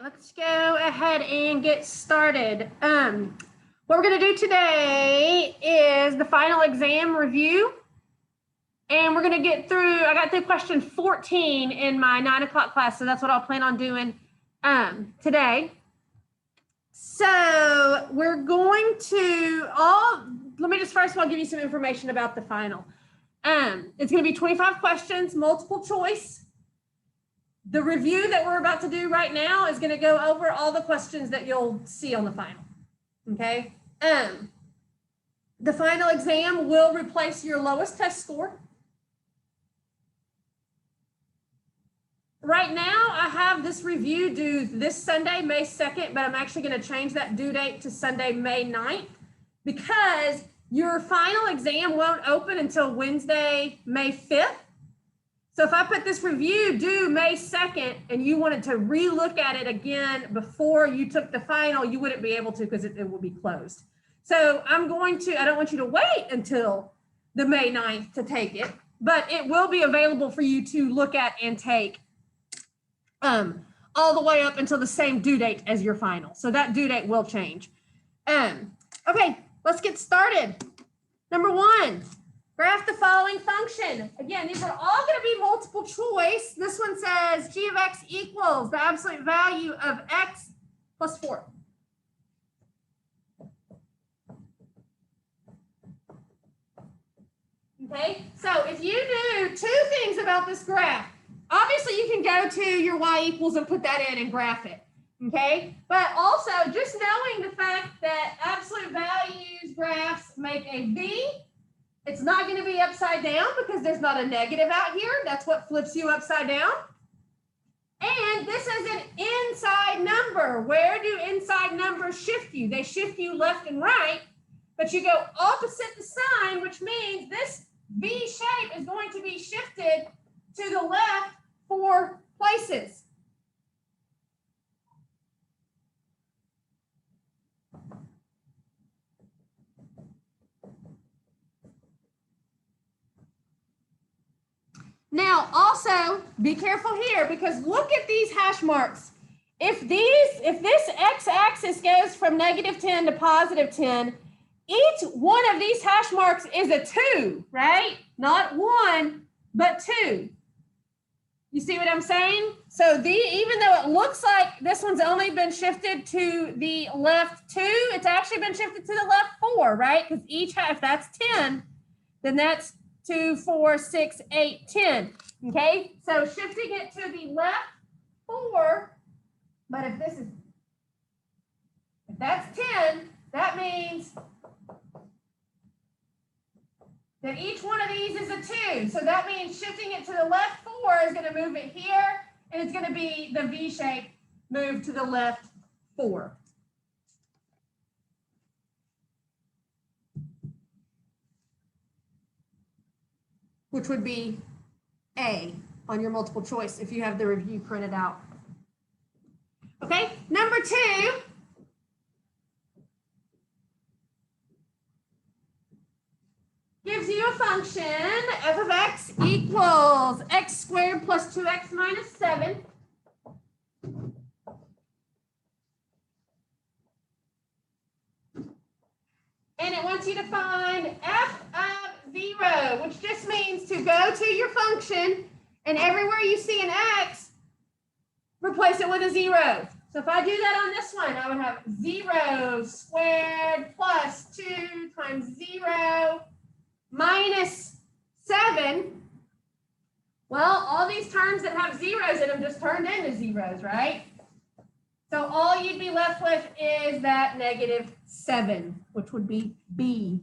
let's go ahead and get started. What we're going to do today is the final exam review. And we're going to get through, I got through question 14 in my 9 o'clock class, so that's what I'll plan on doing today. So we're going to let me just first of all give you some information about the final. It's going to be 25 questions, multiple choice. The review that we're about to do right now is going to go over all the questions that you'll see on the final, okay? The final exam will replace your lowest test score. Right now, I have this review due this Sunday, May 2nd, but I'm actually going to change that due date to Sunday, May 9th, because your final exam won't open until Wednesday, May 5th. So if I put this review due May 2nd and you wanted to relook at it again before you took the final, you wouldn't be able to because it will be closed. So I don't want you to wait until the May 9th to take it, but it will be available for you to look at and take all the way up until the same due date as your final. So that due date will change. Okay, let's get started. Number 1, graph the following function. Again, these are all going to be multiple choice. This one says g of x equals the absolute value of x plus 4. Okay, so if you knew 2 things about this graph, obviously you can go to your y equals and put that in and graph it, okay? But also just knowing the fact that absolute values graphs make a V, it's not going to be upside down because there's not a negative out here. That's what flips you upside down. And this is an inside number. Where do inside numbers shift you? They shift you left and right, but you go opposite the sign, which means this V shape is going to be shifted to the left 4 places. Now, also be careful here because look at these hash marks. If this x-axis goes from -10 to +10, each one of these hash marks is a 2, right? Not 1, but 2. You see what I'm saying? So even though it looks like this one's only been shifted to the left 2, it's actually been shifted to the left 4, right? Because if that's 10, then that's 2, 4, 6, 8, 10. Okay, so shifting it to the left 4, but if that's 10, that means that each one of these is a 2. So that means shifting it to the left 4 is going to move it here, and it's going to be the V shape moved to the left 4. Which would be A on your multiple choice if you have the review printed out. Okay, number 2. Gives you a function, f of x equals x squared plus 2x minus 7. And it wants you to find f of 0, which just means to go to your function and everywhere you see an x, replace it with a 0. So if I do that on this one, I would have 0 squared plus 2 times 0 minus 7. Well, all these terms that have zeros in them just turned into zeros, right? So all you'd be left with is that -7, which would be B.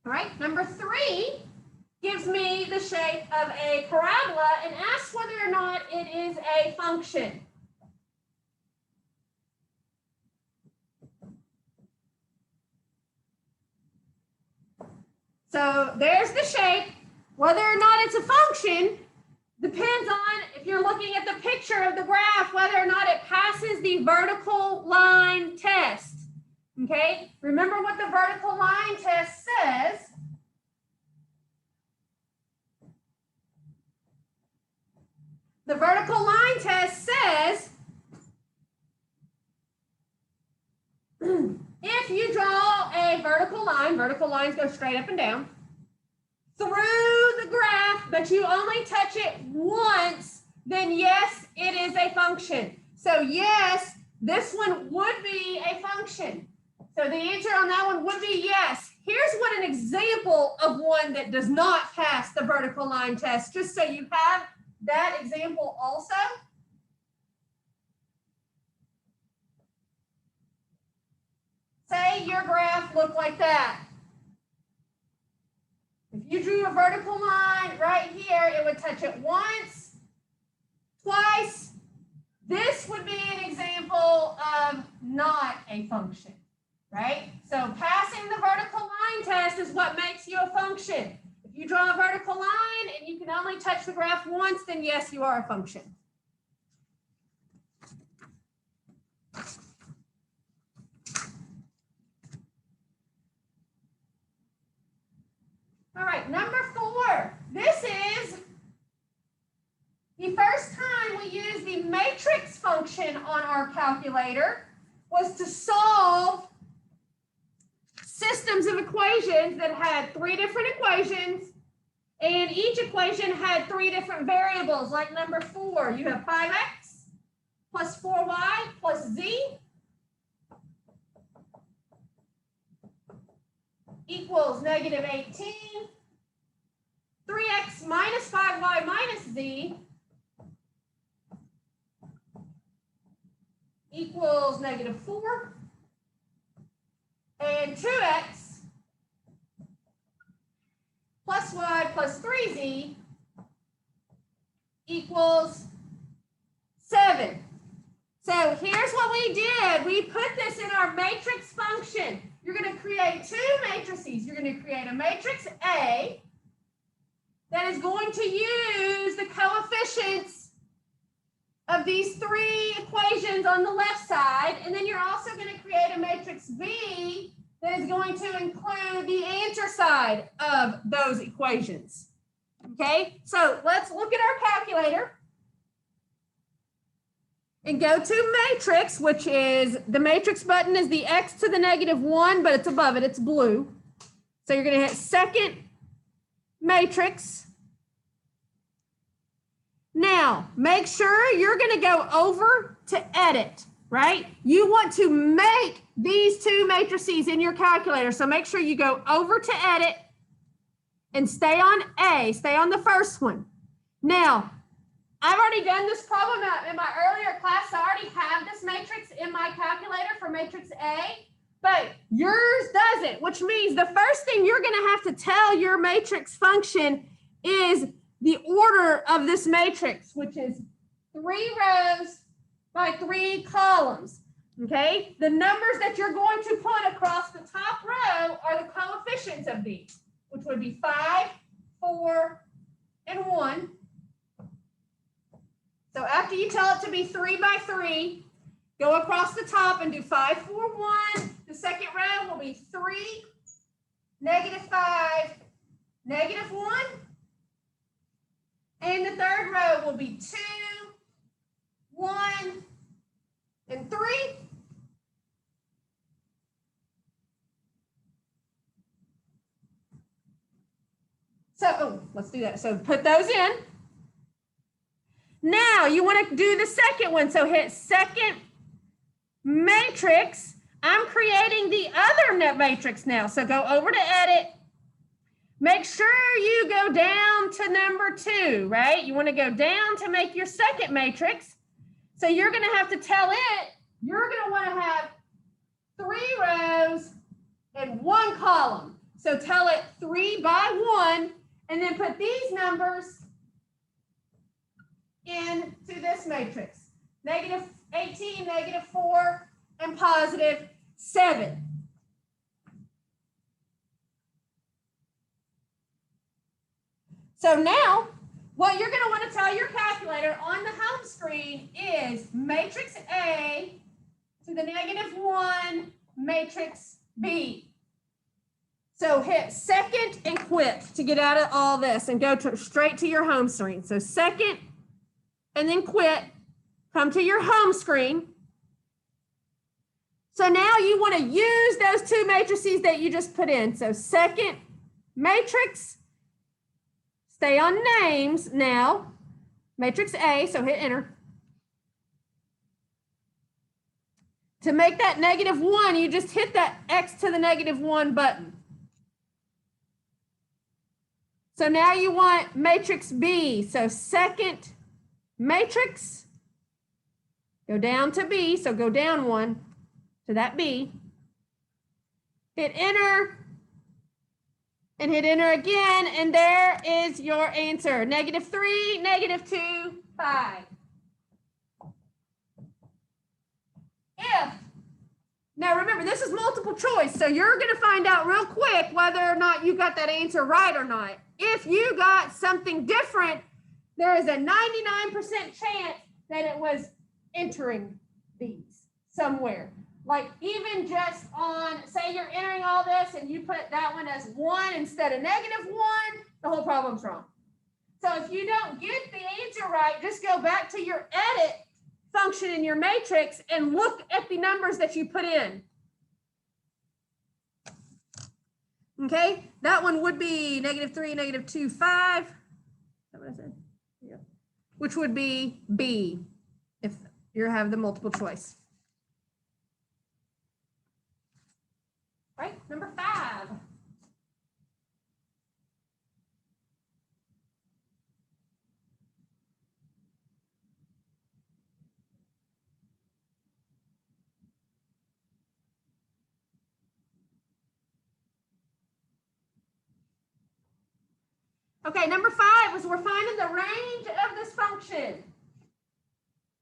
All right, number 3 gives me the shape of a parabola and asks whether or not it is a function. So there's the shape. Whether or not it's a function depends on, if you're looking at the picture of the graph, whether or not it passes the vertical line test. Okay, remember what the vertical line test says. The vertical line test says if you draw a vertical lines go straight up and down, through the graph, but you only touch it once, then yes, it is a function. So yes, this one would be a function. So the answer on that one would be yes. Here's what an example of one that does not pass the vertical line test, just so you have that example also. Say your graph looked like that. If you drew a vertical line right here, it would touch it once, twice. This would be an example of not a function, right? So passing the vertical line test is what makes you a function. If you draw a vertical line and you can only touch the graph once, then yes, you are a function. All right, number 4. This is the first time we used the matrix function on our calculator was to solve systems of equations that had 3 different equations, and each equation had 3 different variables. Like number 4, you have 5x plus 4y plus z equals negative 18. 3x minus 5y minus z equals negative 4. And 2x plus y plus 3z equals 7. So here's what we did. We put this in our matrix function. You're going to create 2 matrices. You're going to create a matrix A that is going to use the coefficients of these 3 equations on the left side. And then you're also going to create a matrix B that is going to include the answer side of those equations. Okay, so let's look at our calculator and go to matrix, which is the matrix button is the x to the negative 1, but it's above it, it's blue. So you're going to hit second matrix. Now, make sure you're going to go over to edit, right? You want to make these 2 matrices in your calculator. So make sure you go over to edit and stay on A, stay on the first one. Now, I've already done this problem in my earlier class. So I already have this matrix in my calculator for matrix A, but yours doesn't, which means the first thing you're going to have to tell your matrix function is the order of this matrix, which is 3 rows by 3 columns. Okay, the numbers that you're going to put across the top row are the coefficients of these, which would be 5, 4, and 1. So after you tell it to be 3 by 3, go across the top and do 5, 4, 1. The second row will be 3, negative 5, negative 1. And the third row will be 2, 1, and 3. So, let's do that. So put those in. Now you want to do the second one. So hit second matrix. I'm creating the other net matrix now. So go over to edit. Make sure you go down to number 2, right? You want to go down to make your second matrix. So you're going to have to tell it, you're going to want to have 3 rows and 1 column. So tell it 3 by 1, and then put these numbers into this matrix. Negative 18, negative 4, and positive 7. So now, what you're going to want to tell your calculator on the home screen is matrix A to the negative 1 matrix B. So hit second and quit to get out of all this and go straight to your home screen. So second and then quit, come to your home screen. So now you want to use those two matrices that you just put in. So second matrix, stay on names now, matrix A, so hit enter. To make that -1, you just hit that x to the -1 button. So now you want matrix B. So second matrix, go down to B, so go down 1 to that B. Hit enter, and hit enter again, and there is your answer. -3, -2, 5. Now remember, this is multiple choice, so you're going to find out real quick whether or not you got that answer right or not. If you got something different, there is a 99% chance that it was entering these somewhere. Like even just on, say you're entering all this and you put that one as 1 instead of -1, the whole problem's wrong. So if you don't get the answer right, just go back to your edit function in your matrix and look at the numbers that you put in. Okay, that one would be -3, -2, 5. Is that what I said? Yeah. Which would be B if you have the multiple choice. Right, number 5. Okay, number 5 was we're finding the range of this function.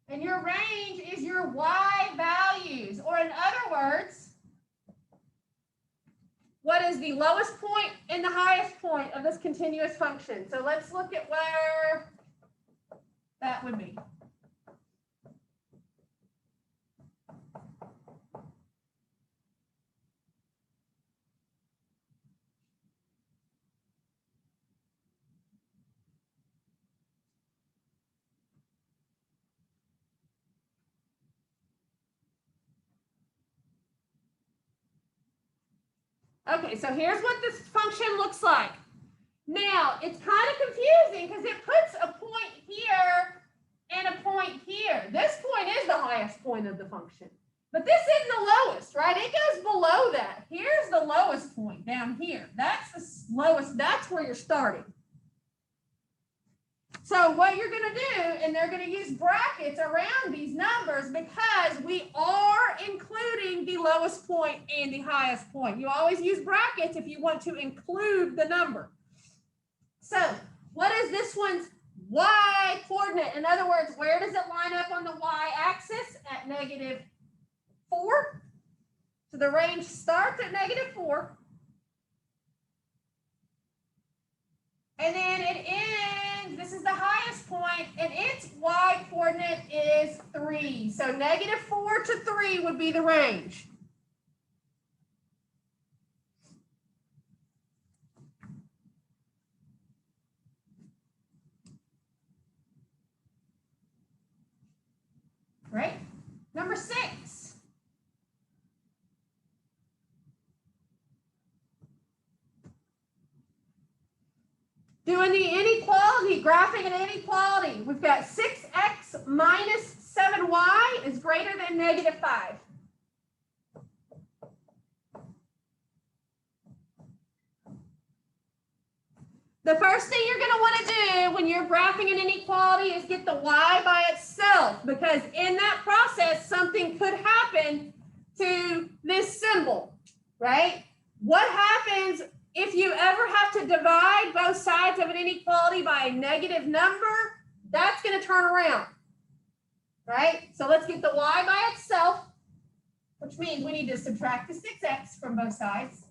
And your range is your y values, or in other words, what is the lowest point and the highest point of this continuous function? So let's look at where that would be. Okay, so here's what this function looks like. Now, it's kind of confusing because it puts a point here and a point here. This point is the highest point of the function, but this isn't the lowest, right? It goes below that. Here's the lowest point down here. That's the lowest, that's where you're starting. So what you're going to do, and they're going to use brackets around these numbers because we are including the lowest point and the highest point. You always use brackets if you want to include the number. So what is this one's y coordinate? In other words, where does it line up on the y-axis? At -4. So the range starts at -4. And then it ends, this is the highest point, and its y coordinate is 3. So -4 to 3 would be the range. Right? Number 6. Doing the inequality, graphing an inequality. We've got 6x minus 7y is greater than -5. The first thing you're going to want to do when you're graphing an inequality is get the y by itself, because in that process, something could happen to this symbol, right? What happens if you ever have to divide both sides of an inequality by a negative number? That's going to turn around, right? So let's get the y by itself, which means we need to subtract the 6x from both sides.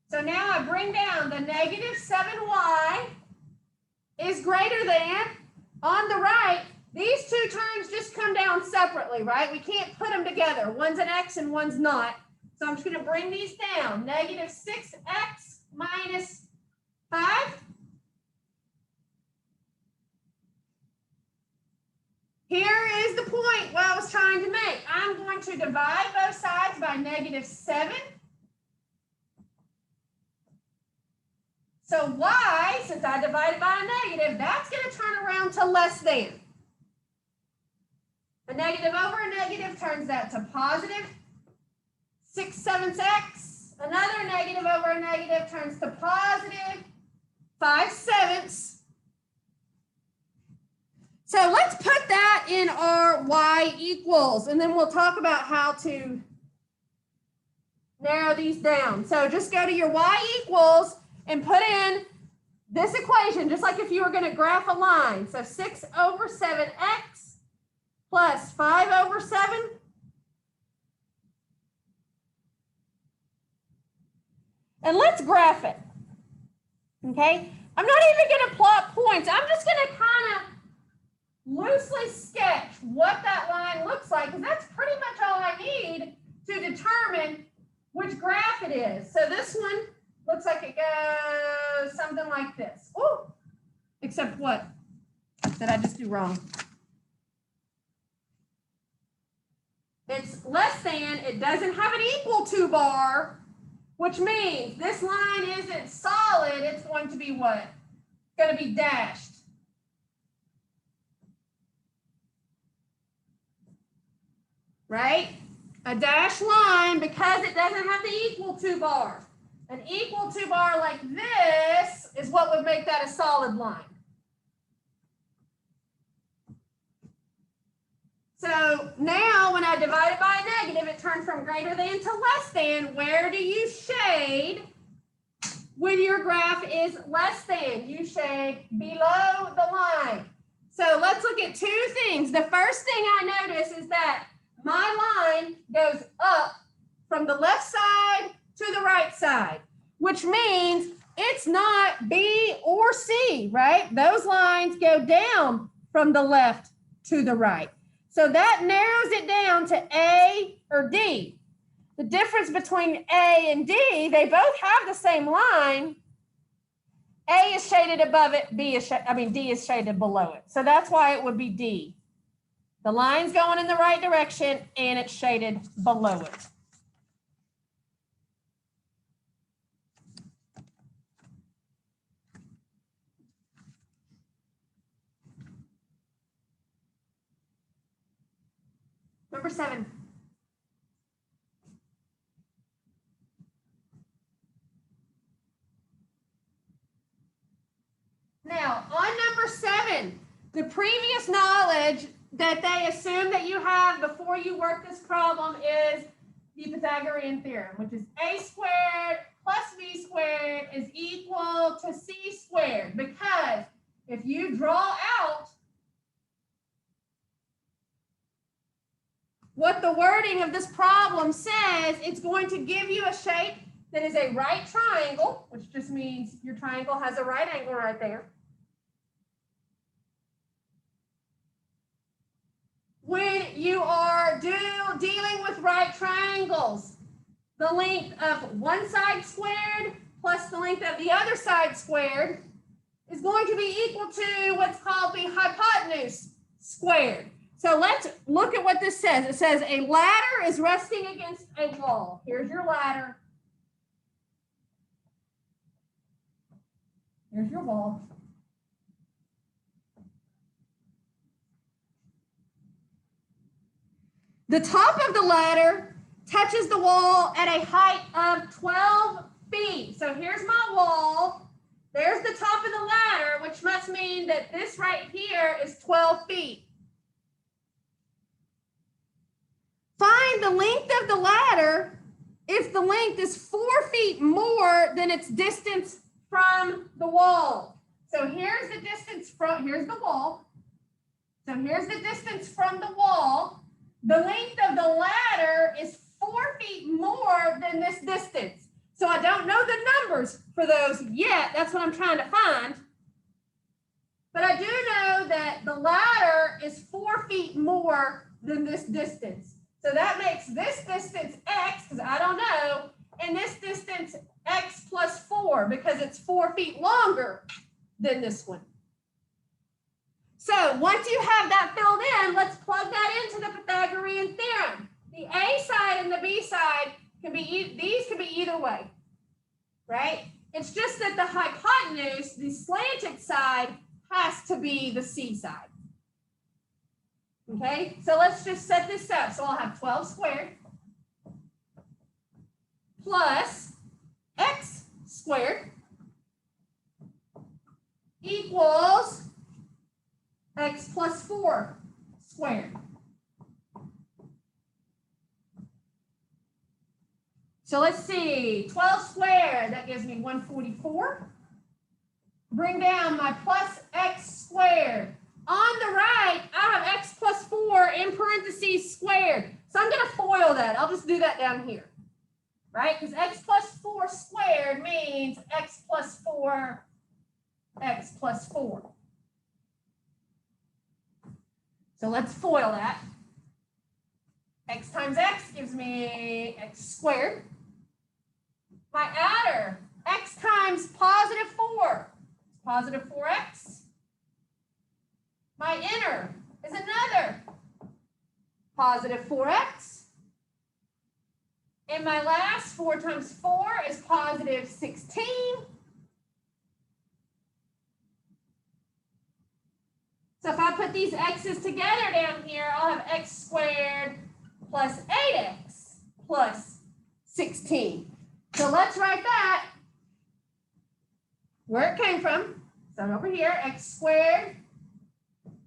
So now I bring down the -7y is greater than, on the right, these two terms just come down separately, right? We can't put them together. One's an x and one's not. So I'm just going to bring these down. Negative 6x minus 5. Here is the point what I was trying to make. I'm going to divide both sides by negative 7. So y, since I divided by a negative, that's going to turn around to less than. A negative over a negative turns that to positive 6/7 x. Another negative over a negative turns to positive 5/7. So let's put that in our y equals, and then we'll talk about how to narrow these down. So just go to your y equals and put in this equation, just like if you were going to graph a line. So 6/7x plus 5/7. And let's graph it. Okay? I'm not even going to plot points. I'm just going to kind of loosely sketch what that line looks like, because that's pretty much all I need to determine which graph it is. So this one looks like it goes something like this. Ooh, except what? Did I just do wrong? It's less than, it doesn't have an equal to bar, which means this line isn't solid. It's going to be what? It's going to be dashed. Right? A dashed line because it doesn't have the equal to bar. An equal to bar like this is what would make that a solid line. So now when I divide it by a negative, it turns from greater than to less than. Where do you shade when your graph is less than? You shade below the line. So let's look at two things. The first thing I notice is that my line goes up from the left side to the right side, which means it's not B or C, right? Those lines go down from the left to the right. So that narrows it down to A or D. The difference between A and D, they both have the same line. A is shaded above it, D is shaded below it. So that's why it would be D. The line's going in the right direction and it's shaded below it. Number 7. Now, on number 7, the previous knowledge that they assume that you have before you work this problem is the Pythagorean Theorem, which is a squared plus b squared is equal to c squared. Because if you draw out what the wording of this problem says, it's going to give you a shape that is a right triangle, which just means your triangle has a right angle right there. When you are dealing with right triangles, the length of one side squared plus the length of the other side squared is going to be equal to what's called the hypotenuse squared. So let's look at what this says. It says a ladder is resting against a wall. Here's your ladder. Here's your wall. The top of the ladder touches the wall at a height of 12 feet. So here's my wall. There's the top of the ladder, which must mean that this right here is 12 feet. Find the length of the ladder if the length is 4 feet more than its distance from the wall. So here's the distance from, here's the wall. So here's the distance from the wall. The length of the ladder is 4 feet more than this distance. So I don't know the numbers for those yet. That's what I'm trying to find. But I do know that the ladder is 4 feet more than this distance. So that makes this distance x, because I don't know, and this distance x plus 4, because it's 4 feet longer than this one. So once you have that filled in, let's plug that into the Pythagorean theorem. The A side and the B side can be, these can be either way, right? It's just that the hypotenuse, the slanted side, has to be the C side. Okay, so let's just set this up. So I'll have 12 squared plus x squared equals x plus 4 squared. So let's see, 12 squared, that gives me 144. Bring down my plus x squared. On the right, I have x plus 4 in parentheses squared. So I'm going to FOIL that. I'll just do that down here, right? Because x plus 4 squared means x plus 4, x plus 4. So let's FOIL that. X times x gives me x squared. My adder, x times positive 4, is positive 4x. My inner is another positive 4x. And my last 4 times 4 is positive 16. So if I put these x's together down here, I'll have x squared plus 8x plus 16. So let's write that where it came from. So over here, x squared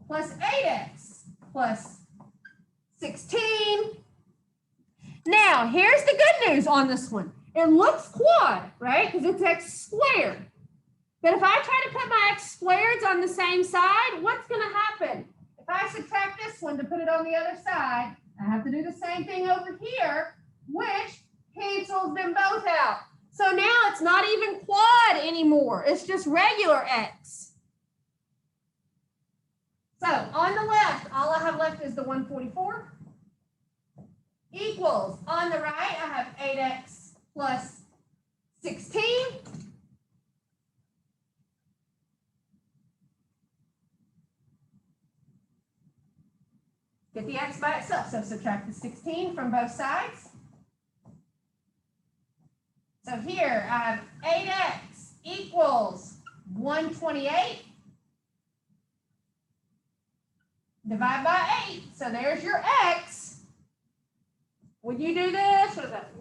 plus 8x plus 16. Now, here's the good news on this one. It looks quad, right? Because it's x squared. But if I try to put my x squareds on the same side, what's going to happen? If I subtract this one to put it on the other side, I have to do the same thing over here, which cancels them both out. So now it's not even quad anymore. It's just regular x. So on the left, all I have left is the 144 equals, on the right, I have 8x plus 16. Get the x by itself, so subtract the 16 from both sides. So here I have 8x equals 128. Divide by 8. So there's your x. When you do this, what is that?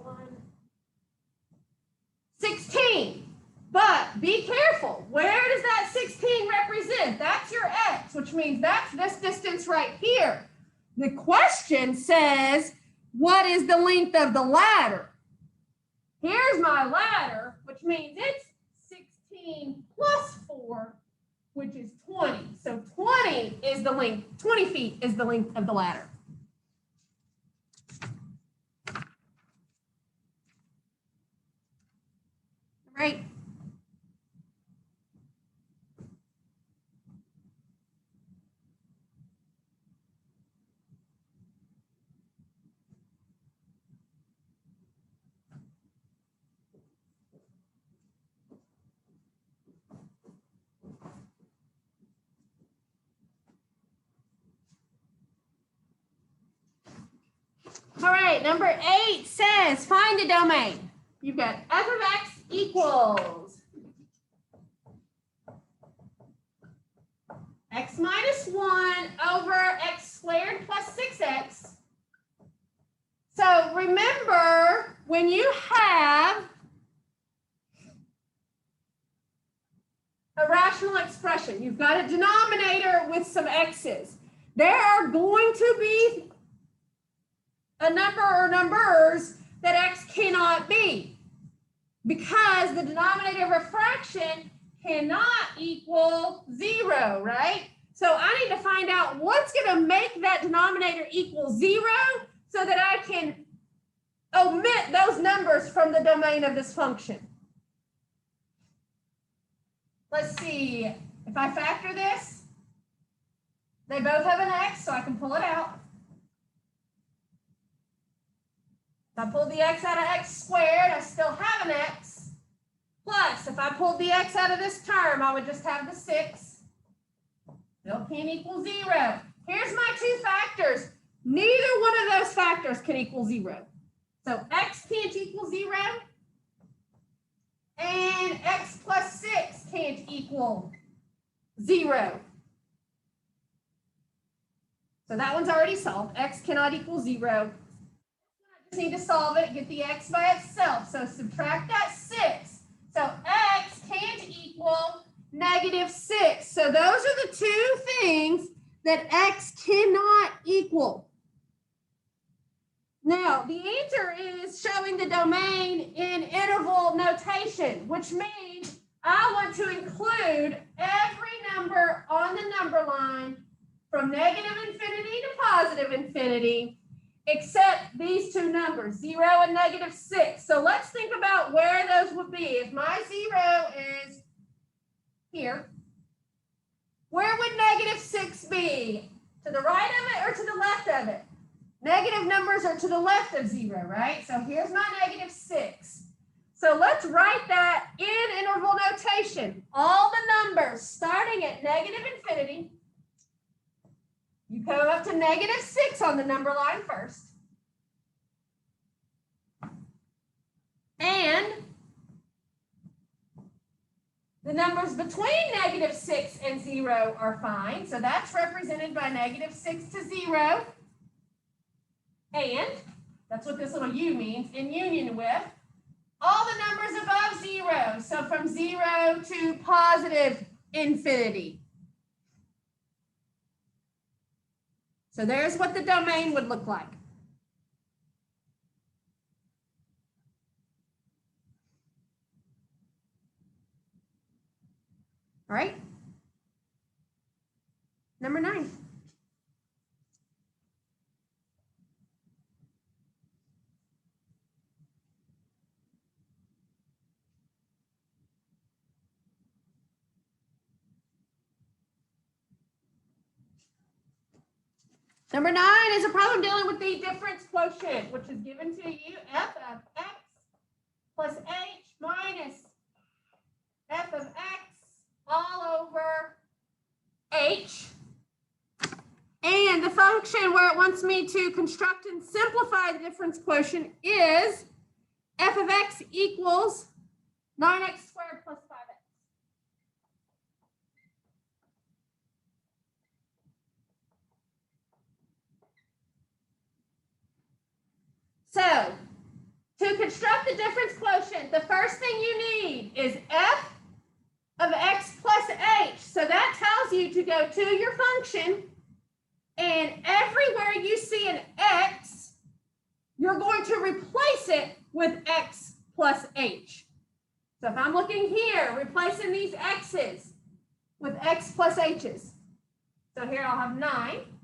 16. But be careful. Where does that 16 represent? That's your x, which means that's this distance right here. The question says, what is the length of the ladder? Here's my ladder, which means it's 16 plus 4, which is 20. So 20 is the length, 20 feet is the length of the ladder. Right? All right, number 8 says find the domain. You've got f of x equals x minus 1 over x squared plus 6x. So remember, when you have a rational expression, you've got a denominator with some x's. There are going to be a number or numbers that x cannot be, because the denominator of a fraction cannot equal 0, right? So I need to find out what's going to make that denominator equal 0 so that I can omit those numbers from the domain of this function. Let's see. if I factor this, they both have an x, so I can pull it out. If I pull the x out of x squared, I still have an x. Plus, if I pulled the x out of this term, I would just have the 6. Still can't equal 0. Here's my two factors. Neither one of those factors can equal 0. So x can't equal 0. And x plus 6 can't equal 0. So that one's already solved. X cannot equal 0. I just need to solve it, get the x by itself. So subtract that 6. So x can't equal -6. So those are the two things that x cannot equal. Now, the answer is showing the domain in interval notation, which means I want to include every number on the number line from -infinity to +infinity, except these two numbers, 0 and -6. So let's think about where those would be. If my 0 is here, where would -6 be? To the right of it or to the left of it? Negative numbers are to the left of 0, right? So here's my -6. So let's write that in interval notation. All the numbers starting at -infinity. You go up to -6 on the number line first. And the numbers between -6 and 0 are fine. So that's represented by -6 to 0. And that's what this little u means, in union with all the numbers above 0. So from 0 to +infinity. So there's what the domain would look like. All right. Number 9. Number 9 is a problem dealing with the difference quotient, which is given to you, f of x plus h minus f of x all over h. And the function where it wants me to construct and simplify the difference quotient is f of x equals 9x squared plus 5x. So, to construct the difference quotient, the first thing you need is f of x plus h. So that tells you to go to your function, and everywhere you see an x, you're going to replace it with x plus h. So if I'm looking here, replacing these x's with x plus h's. So here I'll have 9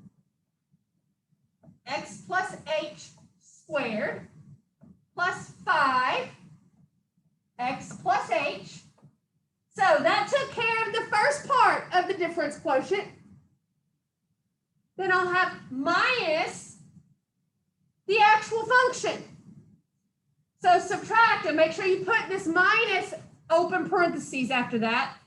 x plus h squared plus 5 x plus h. So that took care of the first part of the difference quotient. Then I'll have minus the actual function. So subtract and make sure you put this minus open parentheses after that.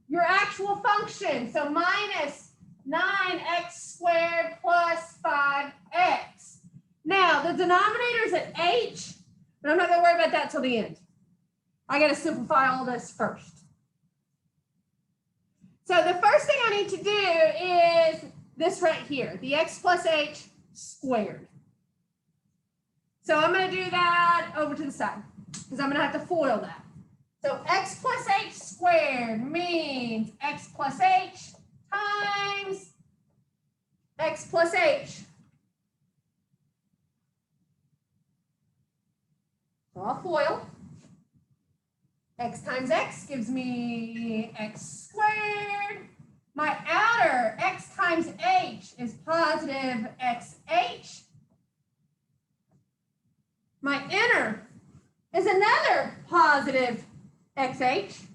Your actual function. So minus 9x squared plus 5x. Now, the denominator is at h, but I'm not going to worry about that till the end. I got to simplify all this first. So the first thing I need to do is this right here, the x plus h squared. So I'm going to do that over to the side because I'm going to have to FOIL that. So x plus h squared means x plus h times x plus h. So I'll FOIL. X times x gives me x squared. My outer x times h is positive xh. My inner is another positive xh.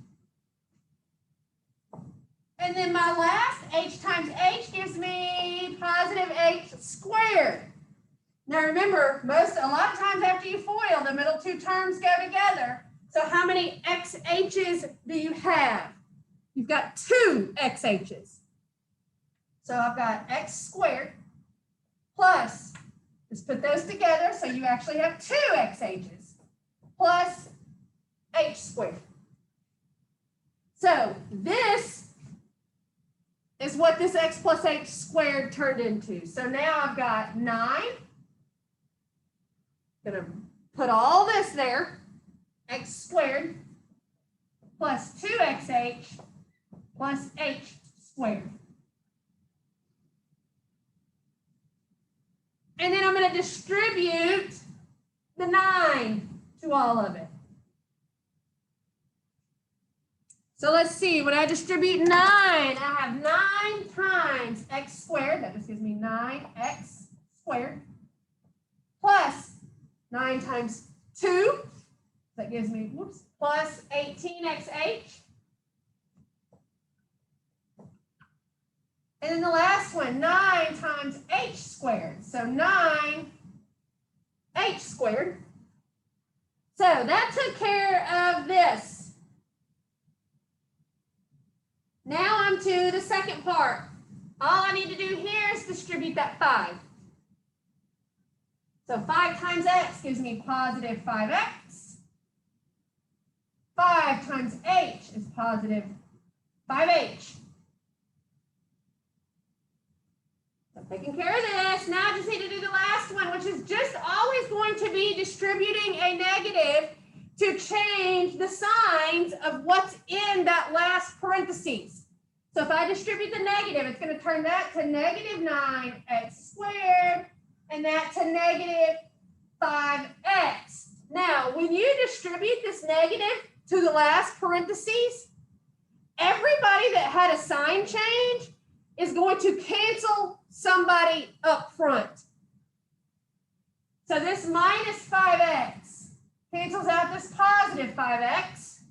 And And then my last h times h gives me positive h squared. Now remember, a lot of times after you FOIL, the middle two terms go together. So how many xh's do you have? You've got 2 xh's. So I've got x squared plus, just put those together, so you actually have 2 xh's plus h squared. So this is what this x plus h squared turned into. So now I've got 9. Gonna put all this there, x squared plus 2xh plus h squared. And then I'm going to distribute the 9 to all of it. So let's see, when I distribute 9, I have 9 times x squared, that just gives me 9x squared, plus 9 times 2, that gives me, plus 18xh. And then the last one, 9 times h squared. So 9h squared. So that took care of this. Now I'm to the second part. All I need to do here is distribute that 5. So 5 times x gives me positive 5x. 5 times h is positive 5h. So taking care of this, now I just need to do the last one, which is just always going to be distributing a negative to change the signs of what's in that last parentheses. So if I distribute the negative, it's going to turn that to negative 9x squared and that to negative 5x. Now, when you distribute this negative to the last parentheses, everybody that had a sign change is going to cancel somebody up front. So this minus 5x cancels out this positive 5x.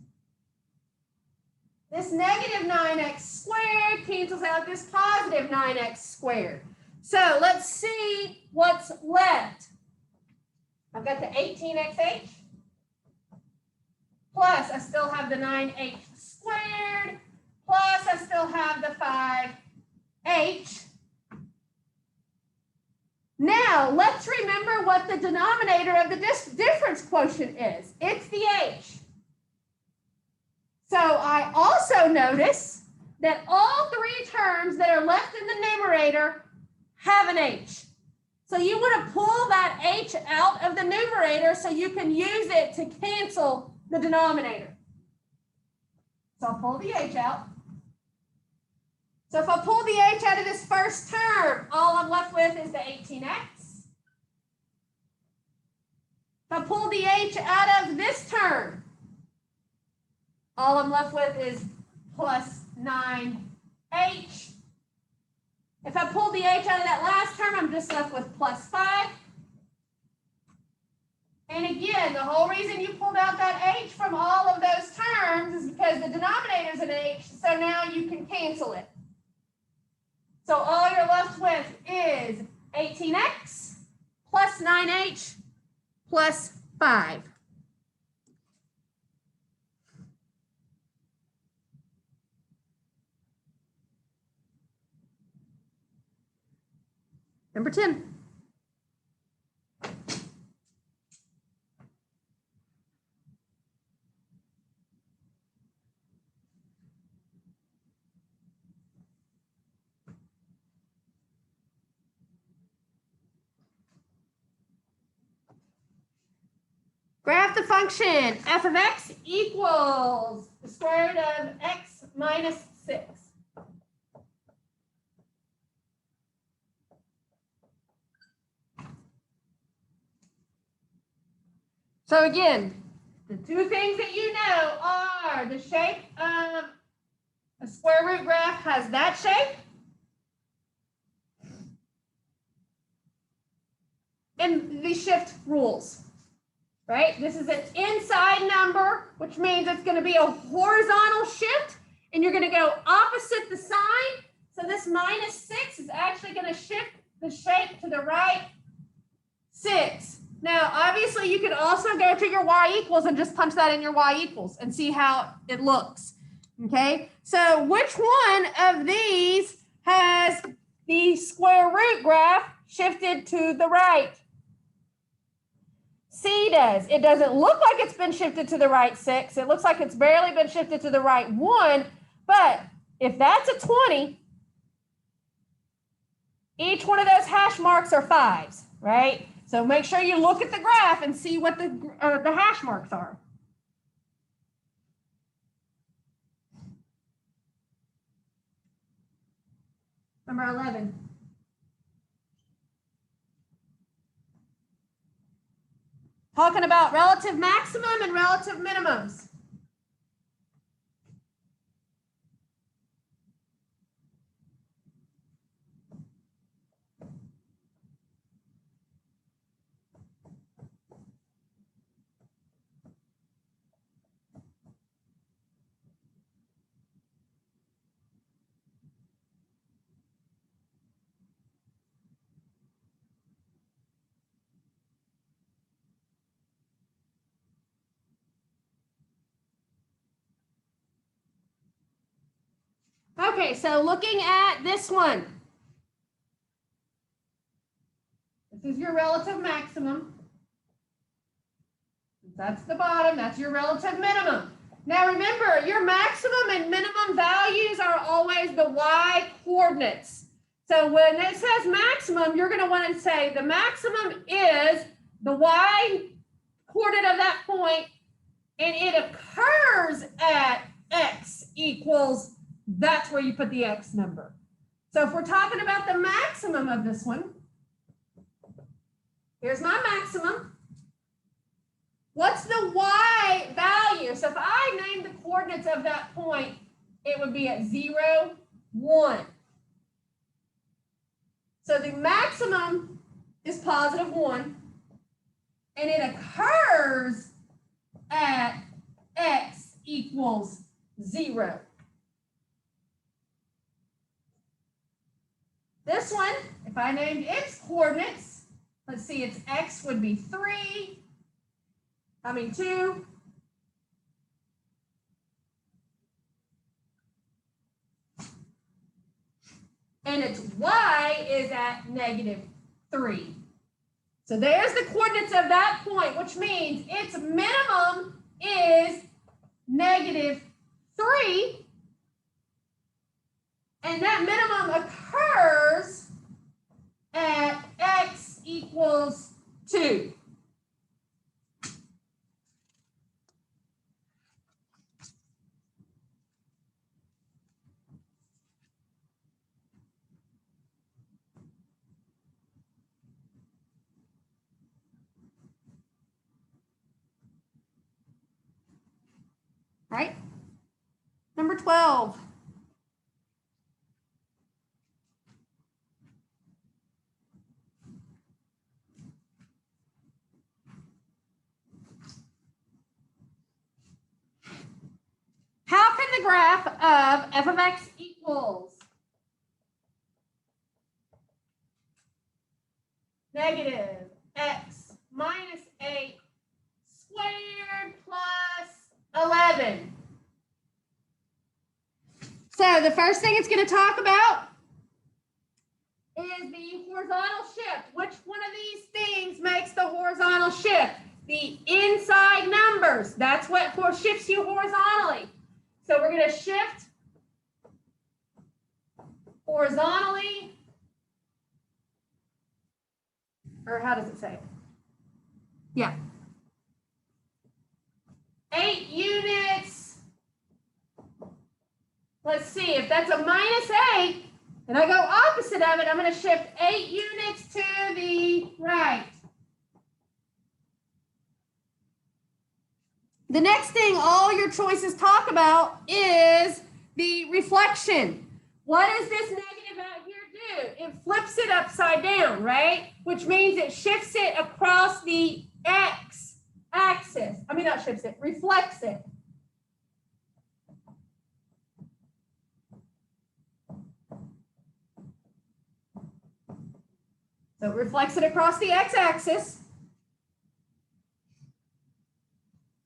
This negative 9x squared cancels out this positive 9x squared. So let's see what's left. I've got the 18xh, plus I still have the 9h squared, plus I still have the 5h. Now, let's remember what the denominator of the difference quotient is. It's the h. So I also notice that all 3 terms that are left in the numerator have an h. So you want to pull that h out of the numerator so you can use it to cancel the denominator. So I'll pull the h out. So if I pull the h out of this first term, all I'm left with is the 18x. If I pull the h out of this term, all I'm left with is plus 9h. If I pull the h out of that last term, I'm just left with plus 5. And again, the whole reason you pulled out that h from all of those terms is because the denominator is an h, so now you can cancel it. So all you're left with is 18x plus 9h plus 5. Number 10. Graph the function f of x equals the square root of x minus 6. So again, the 2 things that you know are the shape of a square root graph has that shape, and the shift rules. Right? This is an inside number, which means it's going to be a horizontal shift, and you're going to go opposite the sign. So this minus 6 is actually going to shift the shape to the right 6. Now, obviously, you could also go to your y equals and just punch that in your y equals and see how it looks. Okay, so which one of these has the square root graph shifted to the right? C does. It doesn't look like it's been shifted to the right 6. It looks like it's barely been shifted to the right 1. But if that's a 20, each one of those hash marks are 5s, right? So make sure you look at the graph and see what the hash marks are. Number 11. Talking about relative maximum and relative minimums. Okay, so looking at this one. This is your relative maximum. That's the bottom, that's your relative minimum. Now remember, your maximum and minimum values are always the y coordinates. So when it says maximum, you're going to want to say the maximum is the y coordinate of that point, and it occurs at x equals, that's where you put the x number. So if we're talking about the maximum of this one, here's my maximum. What's the y value? So if I name the coordinates of that point, it would be at 0, 1. So the maximum is positive 1, and it occurs at x equals 0. This one, if I named its coordinates, let's see, its x would be 2. And its y is at -3. So there's the coordinates of that point, which means its minimum is -3. And that minimum occurs at x equals 2. Right? Number 12. How can the graph of f of x equals -x minus 8 squared plus 11? So the first thing it's going to talk about is the horizontal shift. Which one of these things makes the horizontal shift? The inside numbers. That's what shifts you horizontally. So we're going to shift horizontally, or how does it say? Yeah. 8 units. Let's see, if that's a -8, and I go opposite of it, I'm going to shift 8 units to the right. The next thing all your choices talk about is the reflection. What does this negative out here do? It flips it upside down, right? Which means it shifts it across the x axis. I mean, not shifts it, reflects it. So it reflects it across the x-axis.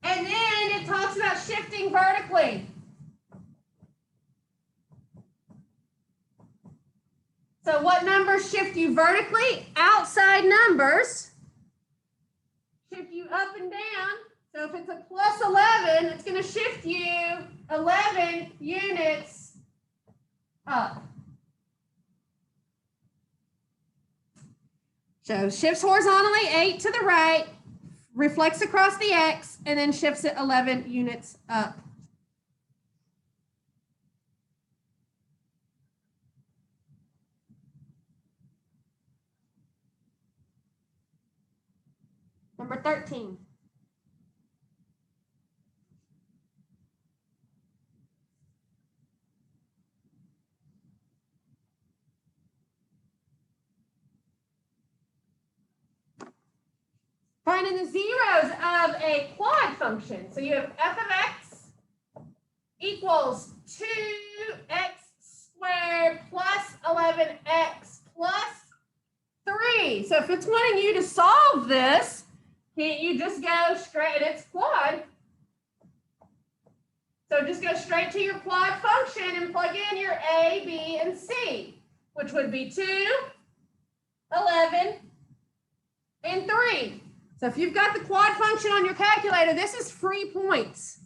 And then it talks about shifting vertically. So what numbers shift you vertically? Outside numbers shift you up and down. So if it's a plus 11, it's going to shift you 11 units up. So shifts horizontally 8 to the right, reflects across the x, and then shifts it 11 units up. Number 13. Finding the zeros of a quad function. So you have f of x equals 2x squared plus 11x plus 3. So if it's wanting you to solve this, can't you just go straight? It's quad. So just go straight to your quad function and plug in your a, b, and c, which would be 2, 11, and 3. So if you've got the quad function on your calculator, this is free points.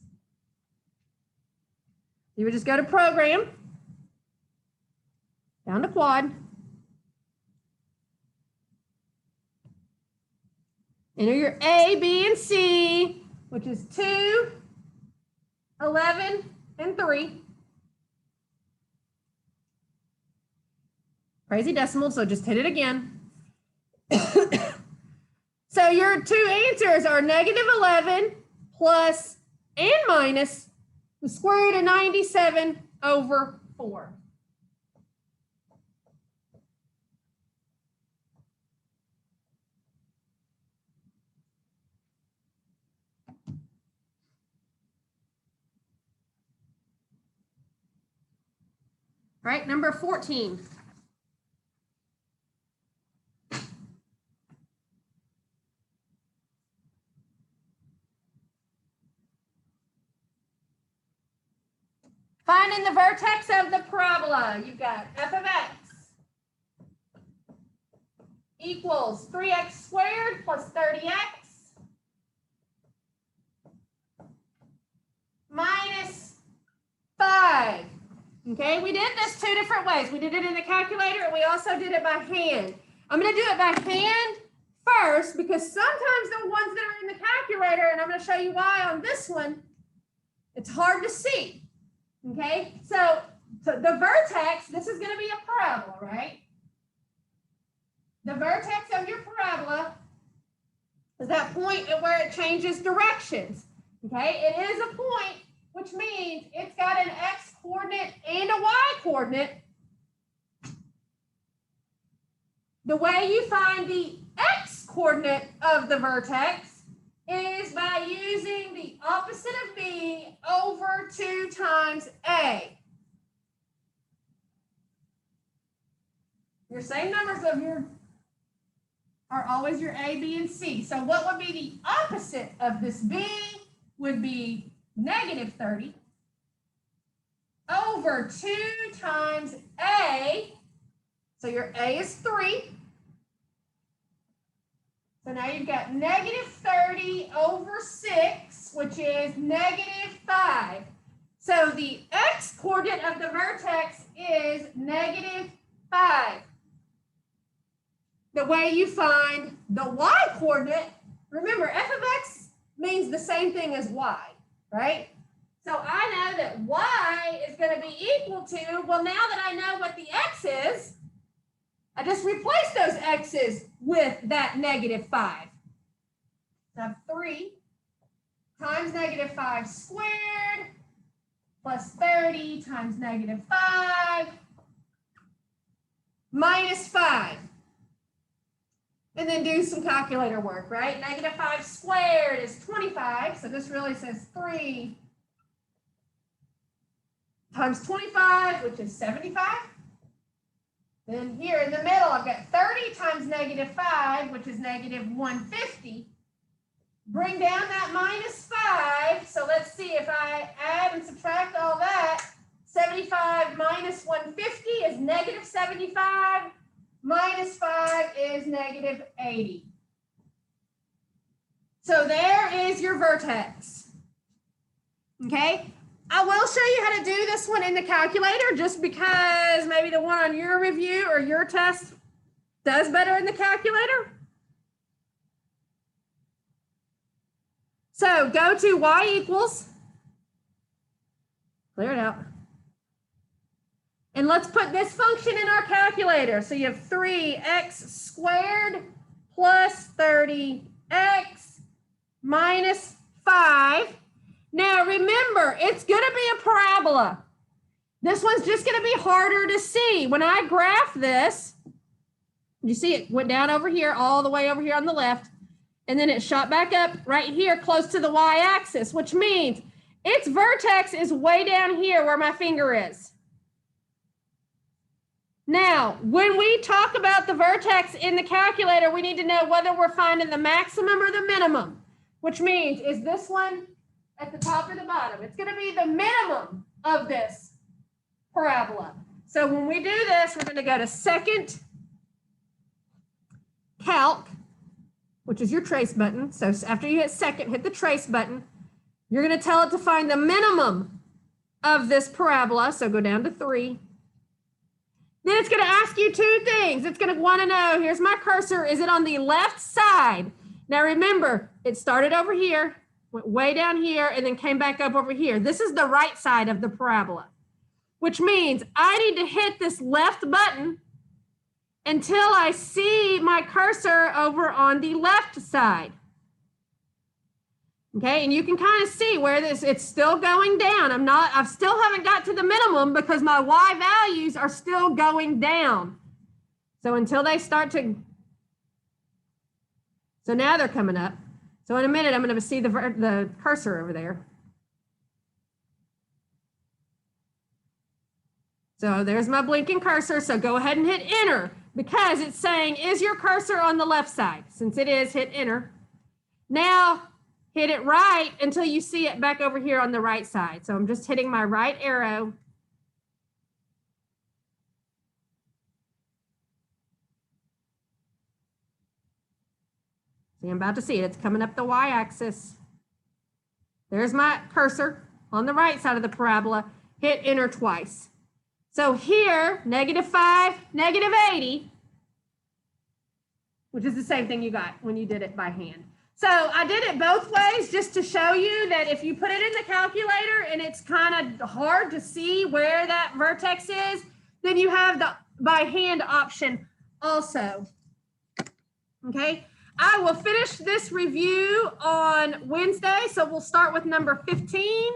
You would just go to program, down to quad, enter your A, B, and C, which is 2, 11, and 3. Crazy decimal, so just hit it again. So your two answers are negative 11 plus and minus the square root of 97 over 4. All right, number 14. Finding the vertex of the parabola. You've got f of x equals 3x squared plus 30x minus 5. Okay, we did this two different ways. We did it in the calculator and we also did it by hand. I'm going to do it by hand first because sometimes the ones that are in the calculator, and I'm going to show you why on this one, it's hard to see. Okay, so the vertex, this is going to be a parabola, right? The vertex of your parabola is that point at where it changes directions. Okay, it is a point, which means it's got an x coordinate and a y coordinate. The way you find the x coordinate of the vertex is by using the opposite of b over 2 times a. Your same numbers of your are always your a, b, and c. So what would be the opposite of this b would be negative 30 over 2 times a. So your a is 3. So now you've got negative 30 over 6, which is negative 5. So the x coordinate of the vertex is negative 5. The way you find the y coordinate, remember f of x means the same thing as y, right? So I know that y is going to be equal to, well, now that I know what the x is, I just replace those x's with that negative 5. So I have 3 times negative 5 squared plus 30 times negative 5 minus 5. And then do some calculator work, right? Negative 5 squared is 25. So this really says 3 times 25, which is 75. Then here in the middle, I've got 30 times negative 5, which is negative 150. Bring down that minus 5. So let's see if I add and subtract all that. 75 minus 150 is negative 75. Minus 5 is negative 80. So there is your vertex. Okay? I will show you how to do this one in the calculator just because maybe the one on your review or your test does better in the calculator. So go to y equals, clear it out. And let's put this function in our calculator. So you have 3x squared plus 30x minus 5. Now remember, it's going to be a parabola. This one's just going to be harder to see. When I graph this, you see it went down over here, all the way over here on the left, and then it shot back up right here close to the y-axis, which means its vertex is way down here where my finger is. Now, when we talk about the vertex in the calculator, we need to know whether we're finding the maximum or the minimum, which means is this one at the top or the bottom? It's going to be the minimum of this parabola. So when we do this, we're going to go to second calc, which is your trace button. So after you hit second, hit the trace button. You're going to tell it to find the minimum of this parabola. So go down to 3. Then it's going to ask you two things. It's going to want to know, here's my cursor, is it on the left side? Now remember, it started over here, went way down here, and then came back up over here. This is the right side of the parabola, which means I need to hit this left button until I see my cursor over on the left side. Okay, and you can kind of see where it's still going down. I still haven't got to the minimum because my y values are still going down. So until they start to, so now they're coming up. So in a minute, I'm going to see the cursor over there. So there's my blinking cursor. So go ahead and hit enter because it's saying, is your cursor on the left side? Since it is, hit enter. Now, hit it right until you see it back over here on the right side. So I'm just hitting my right arrow. See, I'm about to see it. It's coming up the y-axis. There's my cursor on the right side of the parabola. Hit enter twice. So here, -5, -80, which is the same thing you got when you did it by hand. So I did it both ways just to show you that if you put it in the calculator and it's kind of hard to see where that vertex is, then you have the by hand option also. Okay, I will finish this review on Wednesday. So we'll start with number 15.